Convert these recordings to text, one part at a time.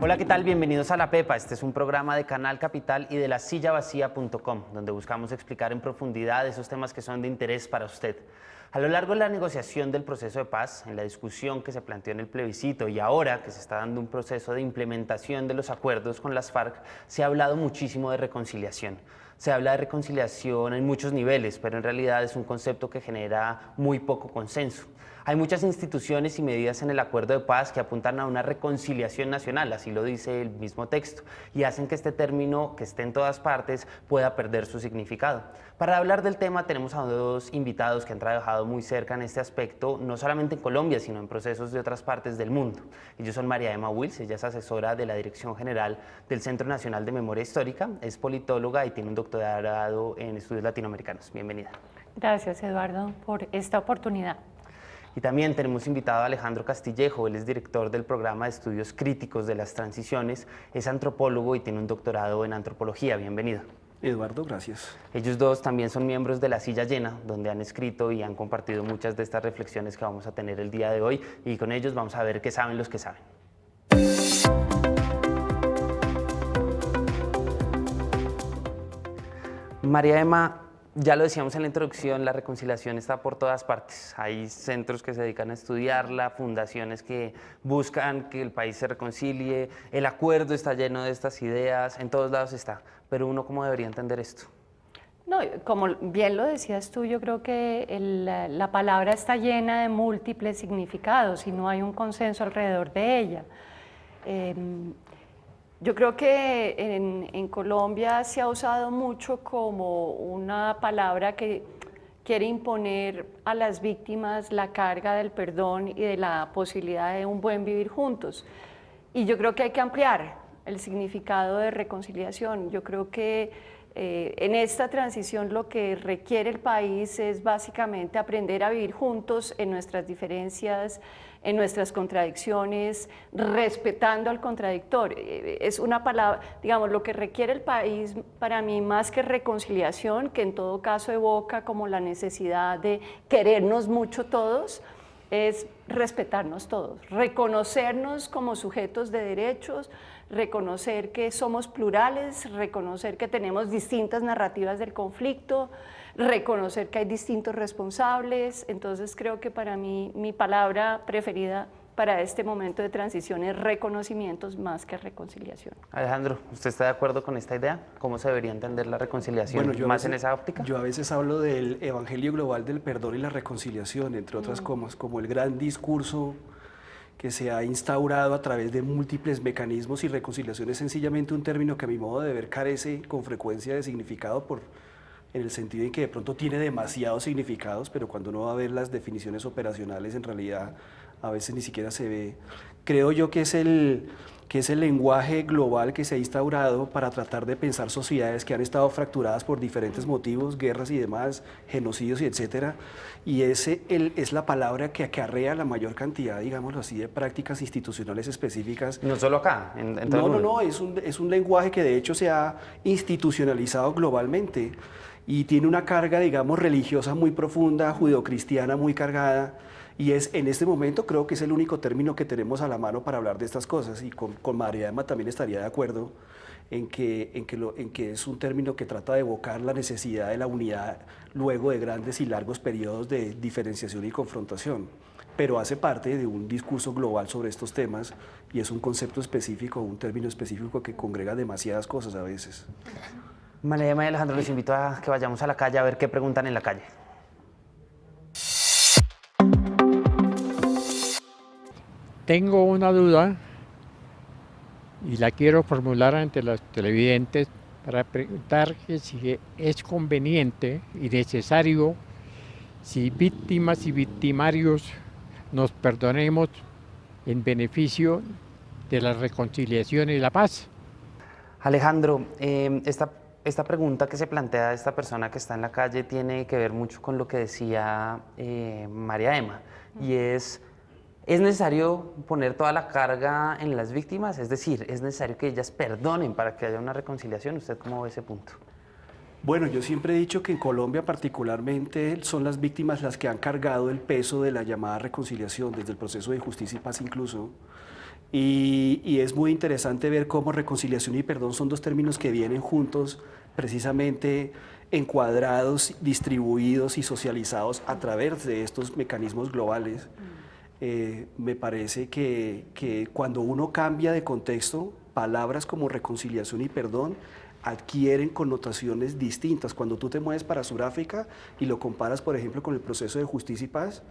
Hola, ¿qué tal? Bienvenidos a La Pepa. Este es un programa de Canal Capital y de lasillavacía.com, donde buscamos explicar en profundidad esos temas que son de interés para usted. A lo largo de la negociación del proceso de paz, en la discusión que se planteó en el plebiscito y ahora que se está dando un proceso de implementación de los acuerdos con las FARC, se ha hablado muchísimo de reconciliación. Se habla de reconciliación en muchos niveles, pero en realidad es un concepto que genera muy poco consenso. Hay muchas instituciones y medidas en el acuerdo de paz que apuntan a una reconciliación nacional, así lo dice el mismo texto, y hacen que este término, que esté en todas partes, pueda perder su significado. Para hablar del tema tenemos a dos invitados que han trabajado muy cerca en este aspecto, no solamente en Colombia, sino en procesos de otras partes del mundo. Ellos son María Emma Wills, ella es asesora de la Dirección General del Centro Nacional de Memoria Histórica, es politóloga y tiene un doctorado en estudios latinoamericanos. Bienvenida. Gracias, Eduardo, por esta oportunidad. Y también tenemos invitado a Alejandro Castillejo, él es director del programa de estudios críticos de las transiciones, es antropólogo y tiene un doctorado en antropología. Bienvenido. Eduardo, gracias. Ellos dos también son miembros de La Silla Llena, donde han escrito y han compartido muchas de estas reflexiones que vamos a tener el día de hoy, y con ellos vamos a ver qué saben los que saben. María Emma, ya lo decíamos en la introducción, la reconciliación está por todas partes. Hay centros que se dedican a estudiarla, fundaciones que buscan que el país se reconcilie, el acuerdo está lleno de estas ideas, en todos lados está. Pero uno, ¿cómo debería entender esto? No, como bien lo decías tú, yo creo que la palabra está llena de múltiples significados y no hay un consenso alrededor de ella. Yo creo que en Colombia se ha usado mucho como una palabra que quiere imponer a las víctimas la carga del perdón y de la posibilidad de un buen vivir juntos. Y yo creo que hay que ampliar el significado de reconciliación. Yo creo que en esta transición lo que requiere el país es básicamente aprender a vivir juntos en nuestras diferencias, en nuestras contradicciones, respetando al contradictor. Es una palabra, digamos, lo que requiere el país para mí más que reconciliación, que en todo caso evoca como la necesidad de querernos mucho todos, es respetarnos todos, reconocernos como sujetos de derechos, reconocer que somos plurales, reconocer que tenemos distintas narrativas del conflicto, reconocer que hay distintos responsables. Entonces creo que para mí mi palabra preferida para este momento de transición es reconocimientos más que reconciliación. Alejandro, ¿usted está de acuerdo con esta idea? ¿Cómo se debería entender la reconciliación más en esa óptica? Yo a veces hablo del evangelio global del perdón y la reconciliación, entre otras cosas, como el gran discurso que se ha instaurado a través de múltiples mecanismos, y reconciliación es sencillamente un término que a mi modo de ver carece con frecuencia de significado en el sentido en que de pronto tiene demasiados significados, pero cuando uno va a ver las definiciones operacionales en realidad a veces ni siquiera se ve. Creo yo que es el lenguaje global que se ha instaurado para tratar de pensar sociedades que han estado fracturadas por diferentes motivos, guerras y demás, genocidios y etcétera, y es la palabra que acarrea la mayor cantidad, digámoslo así, de prácticas institucionales específicas. No solo acá, en todo el mundo. No, es un lenguaje que de hecho se ha institucionalizado globalmente y tiene una carga, digamos, religiosa muy profunda, judeocristiana muy cargada. Y en este momento creo que es el único término que tenemos a la mano para hablar de estas cosas, y con María Emma también estaría de acuerdo en que es un término que trata de evocar la necesidad de la unidad luego de grandes y largos periodos de diferenciación y confrontación, pero hace parte de un discurso global sobre estos temas y es un concepto específico, un término específico que congrega demasiadas cosas a veces. María Emma y Alejandro, les invito a que vayamos a la calle a ver qué preguntan en la calle. Tengo una duda y la quiero formular ante los televidentes para preguntar que si es conveniente y necesario, si víctimas y victimarios nos perdonemos en beneficio de la reconciliación y la paz. Alejandro, esta pregunta que se plantea esta persona que está en la calle tiene que ver mucho con lo que decía María Emma, y ¿es necesario poner toda la carga en las víctimas? Es decir, ¿es necesario que ellas perdonen para que haya una reconciliación? ¿Usted cómo ve ese punto? Bueno, yo siempre he dicho que en Colombia particularmente son las víctimas las que han cargado el peso de la llamada reconciliación, desde el proceso de justicia y paz incluso, Y es muy interesante ver cómo reconciliación y perdón son dos términos que vienen juntos, precisamente encuadrados, distribuidos y socializados a través de estos mecanismos globales. Me parece que cuando uno cambia de contexto, palabras como reconciliación y perdón adquieren connotaciones distintas. Cuando tú te mueves para Sudáfrica y lo comparas, por ejemplo, con el proceso de justicia y paz,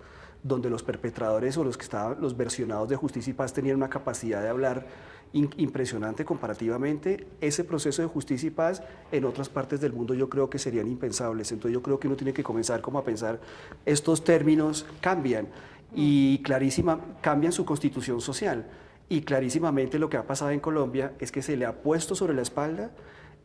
donde los perpetradores o los que estaban, los versionados de justicia y paz tenían una capacidad de hablar impresionante comparativamente, ese proceso de justicia y paz en otras partes del mundo yo creo que serían impensables. Entonces yo creo que uno tiene que comenzar como a pensar, estos términos cambian y cambian su constitución social. Y clarísimamente lo que ha pasado en Colombia es que se le ha puesto sobre la espalda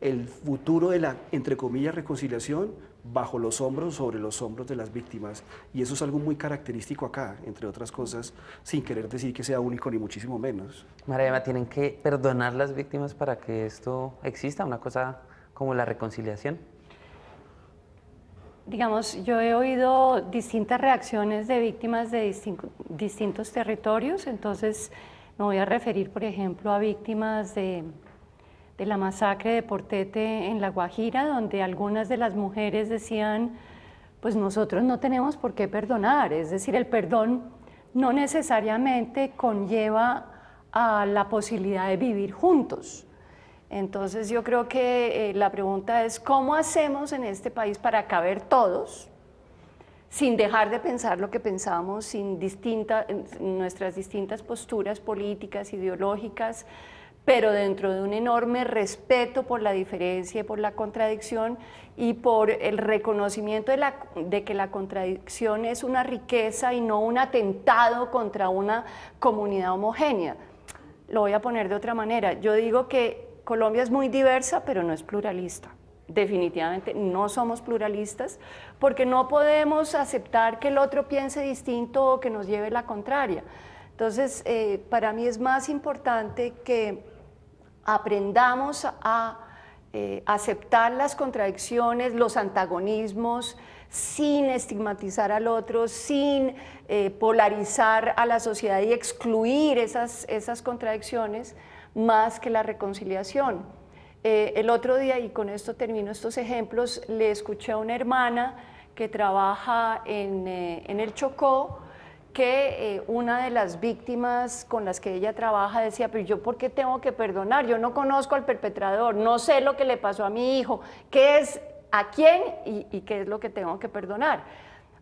el futuro de la, entre comillas, reconciliación bajo los hombros, sobre los hombros de las víctimas. Y eso es algo muy característico acá, entre otras cosas, sin querer decir que sea único ni muchísimo menos. María Emma, ¿tienen que perdonar las víctimas para que esto exista, una cosa como la reconciliación? Digamos, yo he oído distintas reacciones de víctimas de distintos territorios, entonces me voy a referir, por ejemplo, a víctimas de la masacre de Portete en La Guajira, donde algunas de las mujeres decían, pues nosotros no tenemos por qué perdonar, es decir, el perdón no necesariamente conlleva a la posibilidad de vivir juntos. Entonces yo creo que la pregunta es, ¿cómo hacemos en este país para caber todos, sin dejar de pensar lo que pensamos, sin nuestras distintas posturas políticas, ideológicas, pero dentro de un enorme respeto por la diferencia y por la contradicción y por el reconocimiento de que la contradicción es una riqueza y no un atentado contra una comunidad homogénea? Lo voy a poner de otra manera. Yo digo que Colombia es muy diversa, pero no es pluralista. Definitivamente no somos pluralistas porque no podemos aceptar que el otro piense distinto o que nos lleve la contraria. Entonces, para mí es más importante que aprendamos a aceptar las contradicciones, los antagonismos, sin estigmatizar al otro, sin polarizar a la sociedad y excluir esas contradicciones, más que la reconciliación. El otro día, y con esto termino estos ejemplos, le escuché a una hermana que trabaja en el Chocó, que una de las víctimas con las que ella trabaja decía, pero yo ¿por qué tengo que perdonar? Yo no conozco al perpetrador, no sé lo que le pasó a mi hijo, qué es, a quién y qué es lo que tengo que perdonar.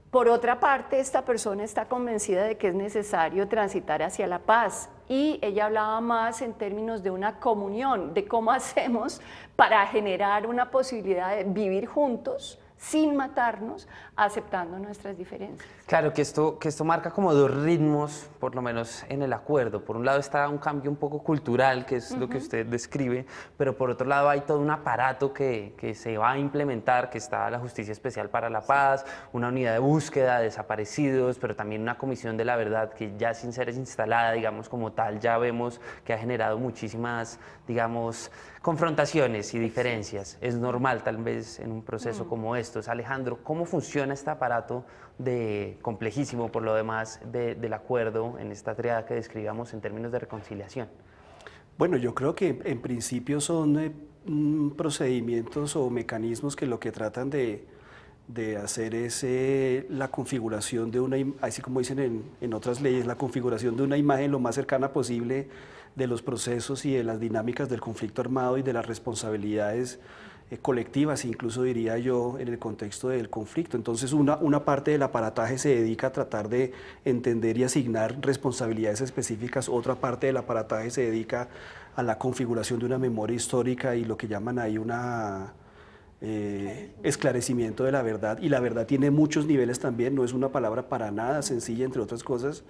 Por otra parte, esta persona está convencida de que es necesario transitar hacia la paz y ella hablaba más en términos de una comunión, de cómo hacemos para generar una posibilidad de vivir juntos, sin matarnos, aceptando nuestras diferencias. Claro, que esto marca como dos ritmos, por lo menos en el acuerdo. Por un lado está un cambio un poco cultural, que es lo que usted describe, pero por otro lado hay todo un aparato que se va a implementar, que está la Justicia Especial para la Paz, una unidad de búsqueda de desaparecidos, pero también una comisión de la verdad que ya sin ser instalada, digamos, como tal, ya vemos que ha generado muchísimas, digamos, confrontaciones y diferencias. Es normal tal vez en un proceso como estos. Alejandro, ¿cómo funciona este aparato complejísimo por lo demás del acuerdo en esta triada que describamos en términos de reconciliación? Bueno, yo creo que en principio son procedimientos o mecanismos que lo que tratan de hacer es la configuración de una, así como dicen en otras leyes, la configuración de una imagen lo más cercana posible de los procesos y de las dinámicas del conflicto armado y de las responsabilidades colectivas, incluso diría yo, en el contexto del conflicto. Entonces una parte del aparataje se dedica a tratar de entender y asignar responsabilidades específicas, otra parte del aparataje se dedica a la configuración de una memoria histórica y lo que llaman ahí una esclarecimiento de la verdad, y la verdad tiene muchos niveles también, no es una palabra para nada sencilla, entre otras cosas.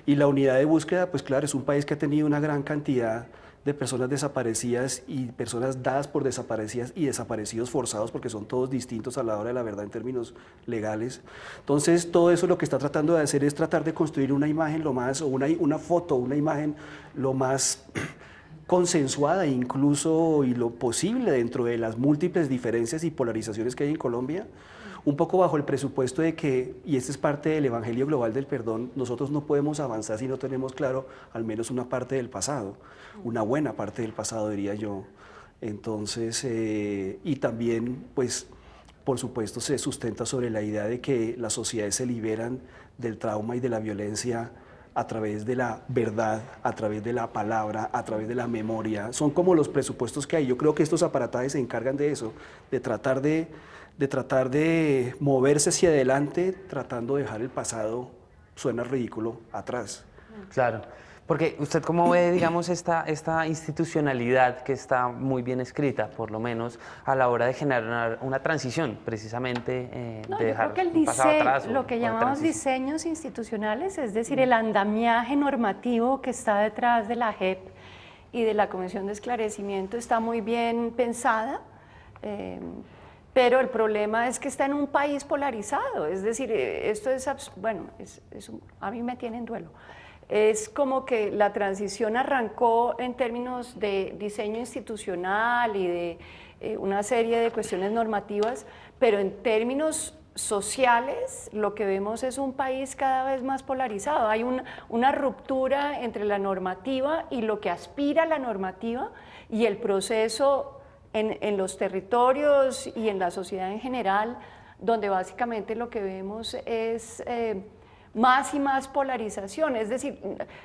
Y la unidad de búsqueda, pues claro, es un país que ha tenido una gran cantidad de personas desaparecidas y personas dadas por desaparecidas y desaparecidos forzados, porque son todos distintos a la hora de la verdad en términos legales. Entonces, todo eso lo que está tratando de hacer es tratar de construir una imagen lo más, o una foto, una imagen lo más consensuada incluso y lo posible dentro de las múltiples diferencias y polarizaciones que hay en Colombia, un poco bajo el presupuesto de que, y este es parte del Evangelio Global del Perdón, nosotros no podemos avanzar si no tenemos claro al menos una parte del pasado, una buena parte del pasado, diría yo. Entonces, y también, pues, por supuesto, se sustenta sobre la idea de que las sociedades se liberan del trauma y de la violencia a través de la verdad, a través de la palabra, a través de la memoria. Son como los presupuestos que hay. Yo creo que estos aparatajes se encargan de eso, de tratar de moverse hacia adelante, tratando de dejar el pasado, suena ridículo, atrás. Claro, porque usted cómo ve, digamos, esta institucionalidad que está muy bien escrita, por lo menos a la hora de generar una transición, precisamente, No, de yo dejar creo que un pasado atrás. lo que o llamamos transición. diseños institucionales, es decir, el andamiaje normativo que está detrás de la JEP y de la Comisión de Esclarecimiento está muy bien pensada, pero el problema es que está en un país polarizado, es decir, esto es, bueno, a mí me tiene en duelo. Es como que la transición arrancó en términos de diseño institucional y de una serie de cuestiones normativas, pero en términos sociales lo que vemos es un país cada vez más polarizado. Hay una ruptura entre la normativa y lo que aspira la normativa y el proceso en los territorios y en la sociedad en general, donde básicamente lo que vemos es más y más polarización. Es decir,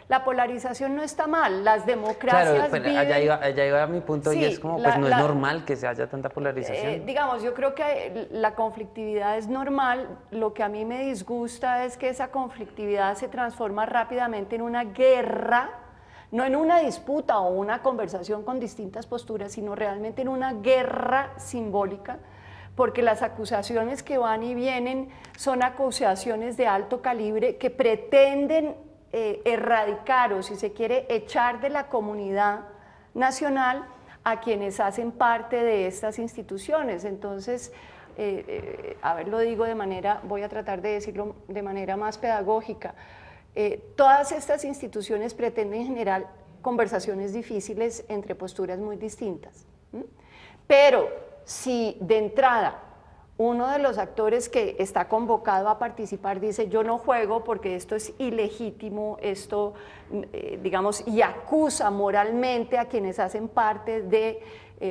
la polarización no está mal, las democracias Claro, pero allá iba mi punto, Sí, y es como, pues no es normal que se haya tanta polarización. digamos, yo creo que la conflictividad es normal. Lo que a mí me disgusta es que esa conflictividad se transforma rápidamente en una guerra, no en una disputa o una conversación con distintas posturas, sino realmente en una guerra simbólica, porque las acusaciones que van y vienen son acusaciones de alto calibre que pretenden erradicar, o si se quiere, echar de la comunidad nacional a quienes hacen parte de estas instituciones. Entonces, a ver, lo digo voy a tratar de decirlo de manera más pedagógica. Todas estas instituciones pretenden generar conversaciones difíciles entre posturas muy distintas, pero si de entrada uno de los actores que está convocado a participar dice yo no juego porque esto es ilegítimo, esto digamos, y acusa moralmente a quienes hacen parte de,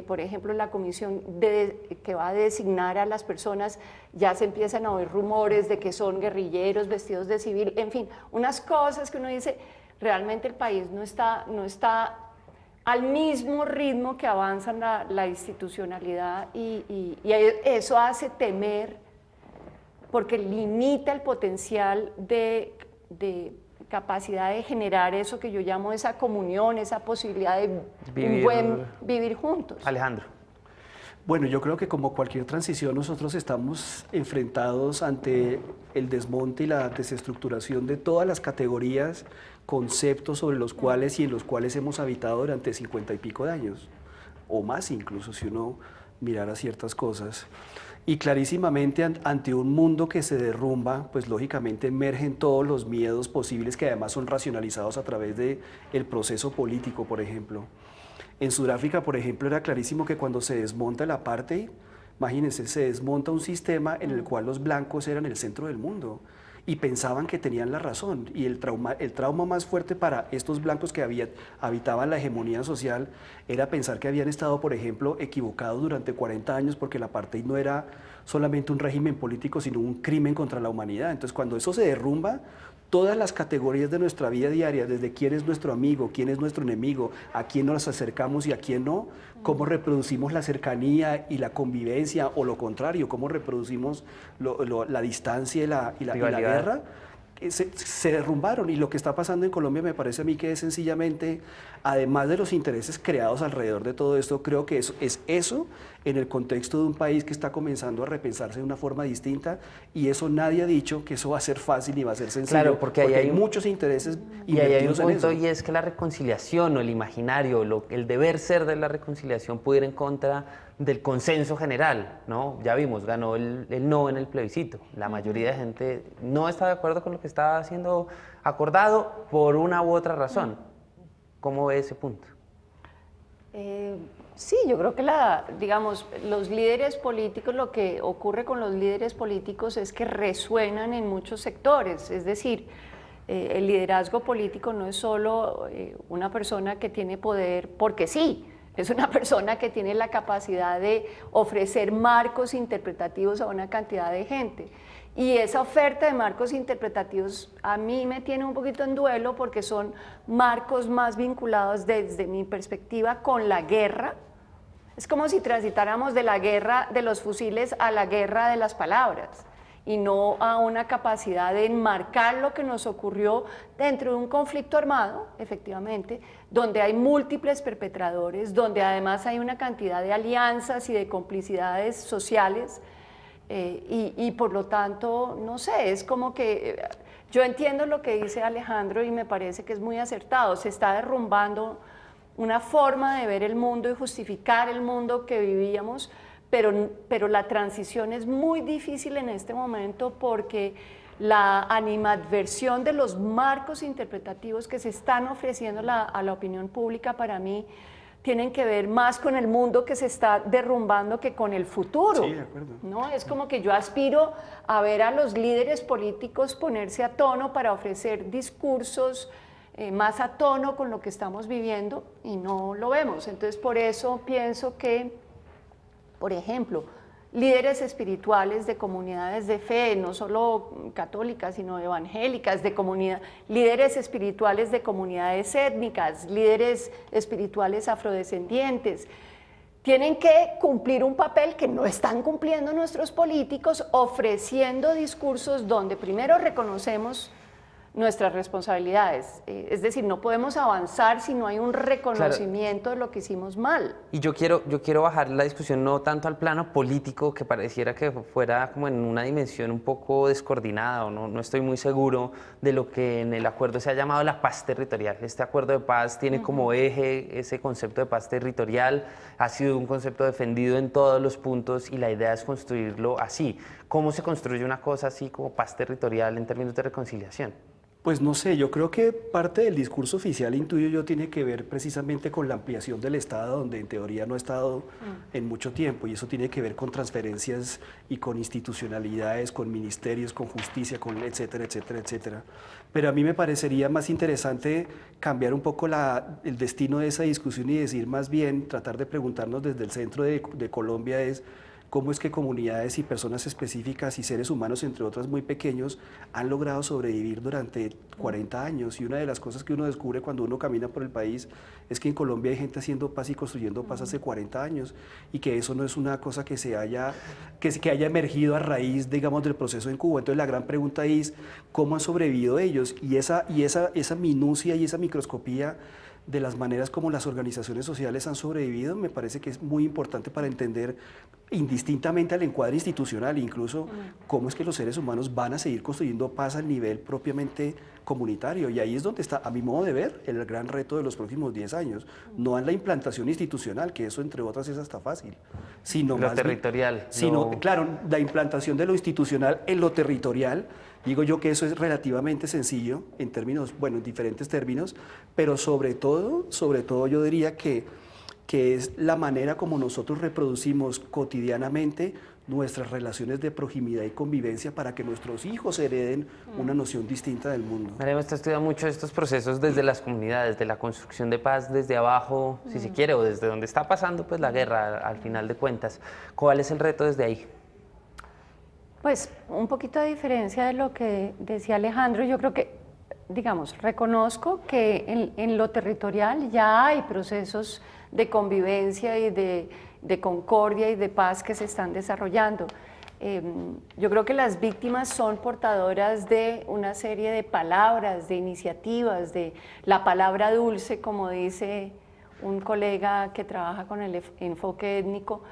por ejemplo, la comisión que va a designar a las personas, ya se empiezan a oír rumores de que son guerrilleros vestidos de civil, en fin, unas cosas que uno dice, realmente el país no está al mismo ritmo que avanza la institucionalidad y eso hace temer porque limita el potencial de capacidad de generar eso que yo llamo esa comunión, esa posibilidad de un buen vivir juntos. Alejandro. Bueno, yo creo que como cualquier transición nosotros estamos enfrentados ante el desmonte y la desestructuración de todas las categorías, conceptos sobre los cuales y en los cuales hemos habitado durante 50 y pico de años, o más incluso si uno mirara ciertas cosas. Y clarísimamente ante un mundo que se derrumba, pues lógicamente emergen todos los miedos posibles que además son racionalizados a través del proceso político, por ejemplo. En Sudáfrica, por ejemplo, era clarísimo que cuando se desmonta el apartheid, imagínense, se desmonta un sistema en el cual los blancos eran el centro del mundo y pensaban que tenían la razón. Y el trauma más fuerte para estos blancos que habitaban la hegemonía social era pensar que habían estado, por ejemplo, equivocados durante 40 años porque el apartheid no era solamente un régimen político, sino un crimen contra la humanidad. Entonces, cuando eso se derrumba, todas las categorías de nuestra vida diaria, desde quién es nuestro amigo, quién es nuestro enemigo, a quién nos acercamos y a quién no, cómo reproducimos la cercanía y la convivencia, o lo contrario, cómo reproducimos la distancia y la guerra, se derrumbaron. Y lo que está pasando en Colombia me parece a mí que es sencillamente, además de los intereses creados alrededor de todo esto, creo que es eso en el contexto de un país que está comenzando a repensarse de una forma distinta, y eso nadie ha dicho que eso va a ser fácil ni va a ser sencillo, Claro, porque hay muchos intereses y ahí hay un invertidos en punto, eso. y es que la reconciliación o el imaginario, el deber ser de la reconciliación puede ir en contra del consenso general, ¿no? Ya vimos, ganó el no en el plebiscito. La mayoría de gente no está de acuerdo con lo que está siendo acordado por una u otra razón. ¿Cómo ve ese punto? Sí, yo creo que digamos, los líderes políticos, lo que ocurre con los líderes políticos es que resuenan en muchos sectores, es decir, el liderazgo político no es solo una persona que tiene poder porque sí, es una persona que tiene la capacidad de ofrecer marcos interpretativos a una cantidad de gente. Y esa oferta de marcos interpretativos a mí me tiene un poquito en duelo porque son marcos más vinculados desde mi perspectiva con la guerra. Es como si transitáramos de la guerra de los fusiles a la guerra de las palabras y no a una capacidad de enmarcar lo que nos ocurrió dentro de un conflicto armado, efectivamente, donde hay múltiples perpetradores, donde además hay una cantidad de alianzas y de complicidades sociales. Y por lo tanto, no sé, es como que yo entiendo lo que dice Alejandro y me parece que es muy acertado. Se está derrumbando una forma de ver el mundo y justificar el mundo que vivíamos, pero la transición es muy difícil en este momento porque la animadversión de los marcos interpretativos que se están ofreciendo a la opinión pública para mí tienen que ver más con el mundo que se está derrumbando que con el futuro. Sí, de acuerdo. ¿No? Es como que yo aspiro a ver a los líderes políticos ponerse a tono para ofrecer discursos más a tono con lo que estamos viviendo y no lo vemos. Entonces, por eso pienso que, por ejemplo, líderes espirituales de comunidades de fe, no solo católicas, sino evangélicas, líderes espirituales de comunidades étnicas, líderes espirituales afrodescendientes, tienen que cumplir un papel que no están cumpliendo nuestros políticos, ofreciendo discursos donde primero reconocemos nuestras responsabilidades. Es decir, no podemos avanzar si no hay un reconocimiento de lo que hicimos mal. Y yo quiero bajar la discusión no tanto al plano político, que pareciera que fuera como en una dimensión un poco descoordinada, o no estoy muy seguro de lo que en el acuerdo se ha llamado la paz territorial. Este acuerdo de paz tiene como eje ese concepto de paz territorial, ha sido un concepto defendido en todos los puntos y la idea es construirlo así. ¿Cómo se construye una cosa así como paz territorial en términos de reconciliación? Pues no sé, yo creo que parte del discurso oficial, intuyo yo, tiene que ver precisamente con la ampliación del Estado, donde en teoría no ha estado en mucho tiempo, y eso tiene que ver con transferencias y con institucionalidades, con ministerios, con justicia, con etcétera, etcétera, etcétera. Pero a mí me parecería más interesante cambiar un poco el destino de esa discusión y decir más bien, tratar de preguntarnos desde el centro de Colombia es cómo es que comunidades y personas específicas y seres humanos, entre otras muy pequeños, han logrado sobrevivir durante 40 años. Y una de las cosas que uno descubre cuando uno camina por el país es que en Colombia hay gente haciendo paz y construyendo paz hace 40 años y que eso no es una cosa que haya emergido a raíz, digamos, del proceso en Cuba. Entonces la gran pregunta es, ¿cómo han sobrevivido ellos? Y esa minucia y esa microscopía de las maneras como las organizaciones sociales han sobrevivido, me parece que es muy importante para entender indistintamente al encuadre institucional, incluso cómo es que los seres humanos van a seguir construyendo paz al nivel propiamente comunitario. Y ahí es donde está, a mi modo de ver, el gran reto de los próximos 10 años. No en la implantación institucional, que eso entre otras es hasta fácil, sino lo más territorial. Claro, la implantación de lo institucional en lo territorial. Digo yo que eso es relativamente sencillo en términos, bueno, en diferentes términos, pero sobre todo yo diría que es la manera como nosotros reproducimos cotidianamente nuestras relaciones de proximidad y convivencia para que nuestros hijos hereden una noción distinta del mundo. María, usted estudia mucho estos procesos desde las comunidades, de la construcción de paz desde abajo, si se quiere, o desde donde está pasando pues la guerra al final de cuentas. ¿Cuál es el reto desde ahí? Pues un poquito de diferencia de lo que decía Alejandro, yo creo que, digamos, reconozco que en lo territorial ya hay procesos de convivencia y de concordia y de paz que se están desarrollando. Yo creo que las víctimas son portadoras de una serie de palabras, de iniciativas, de la palabra dulce, como dice un colega que trabaja con el enfoque étnico,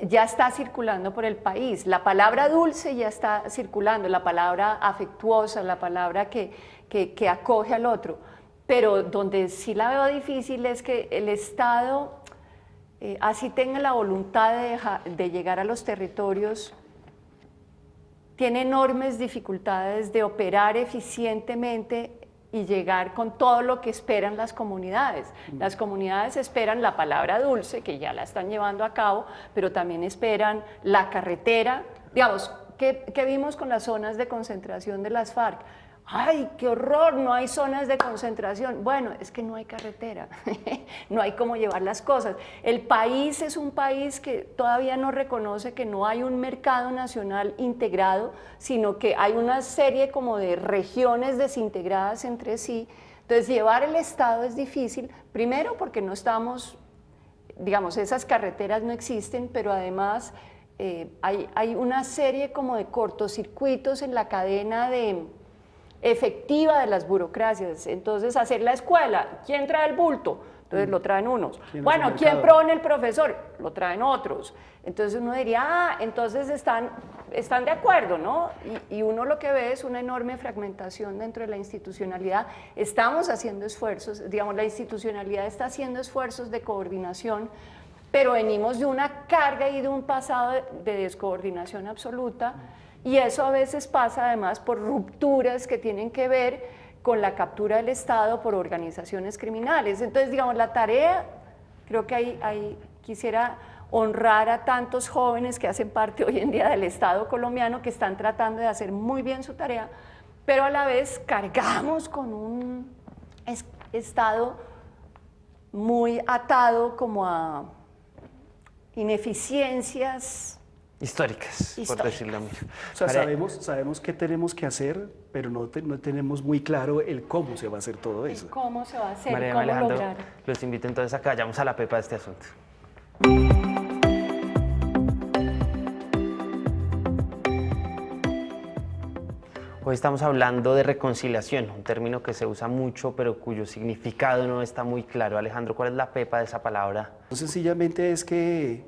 ya está circulando por el país. La palabra dulce ya está circulando, la palabra afectuosa, la palabra que acoge al otro. Pero donde sí la veo difícil es que el Estado, así tenga la voluntad de llegar a los territorios, tiene enormes dificultades de operar eficientemente y llegar con todo lo que esperan las comunidades. Las comunidades esperan la palabra dulce, que ya la están llevando a cabo, pero también esperan la carretera. Digamos, ¿qué vimos con las zonas de concentración de las FARC? ¡Ay, qué horror! No hay zonas de concentración. Bueno, es que no hay carretera, no hay cómo llevar las cosas. El país es un país que todavía no reconoce que no hay un mercado nacional integrado, sino que hay una serie como de regiones desintegradas entre sí. Entonces, llevar el Estado es difícil, primero porque no estamos, digamos, esas carreteras no existen, pero además hay una serie como de cortocircuitos en la cadena efectiva de las burocracias. Entonces, hacer la escuela, ¿quién trae el bulto? Entonces lo traen unos. Bueno, ¿quién pone el profesor? Lo traen otros. Entonces uno diría, entonces están de acuerdo, ¿no? Y uno lo que ve es una enorme fragmentación dentro de la institucionalidad. Estamos haciendo esfuerzos, digamos, la institucionalidad está haciendo esfuerzos de coordinación, pero venimos de una carga y de un pasado de descoordinación absoluta. Y eso a veces pasa además por rupturas que tienen que ver con la captura del Estado por organizaciones criminales. Entonces, digamos, la tarea, creo que ahí quisiera honrar a tantos jóvenes que hacen parte hoy en día del Estado colombiano, que están tratando de hacer muy bien su tarea, pero a la vez cargamos con un Estado muy atado como a ineficiencias históricas, por decirlo mismo. O sea, sabemos qué tenemos que hacer, pero no tenemos muy claro el cómo se va a hacer todo eso. ¿Cómo se va a hacer? María ¿Cómo Alejandro, lograr? los invito entonces a que vayamos a la pepa de este asunto. Hoy estamos hablando de reconciliación, un término que se usa mucho, pero cuyo significado no está muy claro. Alejandro, ¿cuál es la pepa de esa palabra? Sencillamente es que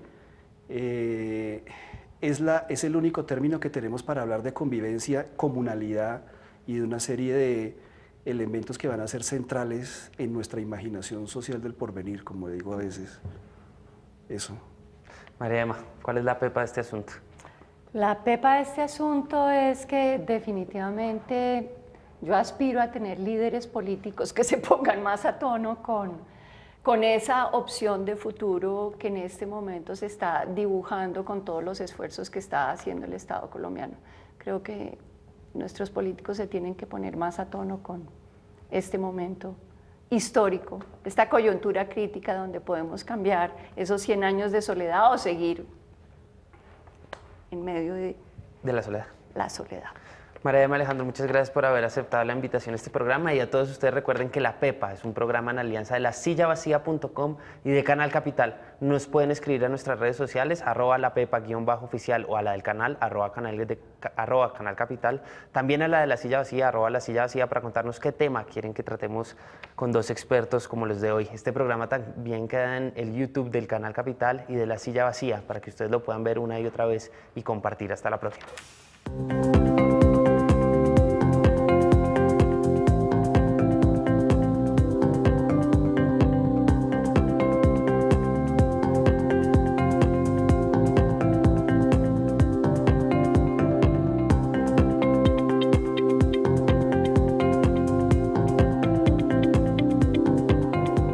es el único término que tenemos para hablar de convivencia, comunalidad y de una serie de elementos que van a ser centrales en nuestra imaginación social del porvenir, como digo a veces. Eso. María Emma, ¿cuál es la pepa de este asunto? La pepa de este asunto es que definitivamente yo aspiro a tener líderes políticos que se pongan más a tono con esa opción de futuro que en este momento se está dibujando con todos los esfuerzos que está haciendo el Estado colombiano. Creo que nuestros políticos se tienen que poner más a tono con este momento histórico, esta coyuntura crítica donde podemos cambiar esos 100 años de soledad o seguir en medio de la soledad. La soledad. María Emma, Alejandro, muchas gracias por haber aceptado la invitación a este programa, y a todos ustedes recuerden que La Pepa es un programa en alianza de lasillavacía.com y de Canal Capital. Nos pueden escribir a nuestras redes sociales, @lapepa_oficial, o a la del canal, @canal Capital, también a la de La Silla Vacía, @La Silla Vacía, para contarnos qué tema quieren que tratemos con dos expertos como los de hoy. Este programa también queda en el YouTube del Canal Capital y de La Silla Vacía, para que ustedes lo puedan ver una y otra vez y compartir. Hasta la próxima.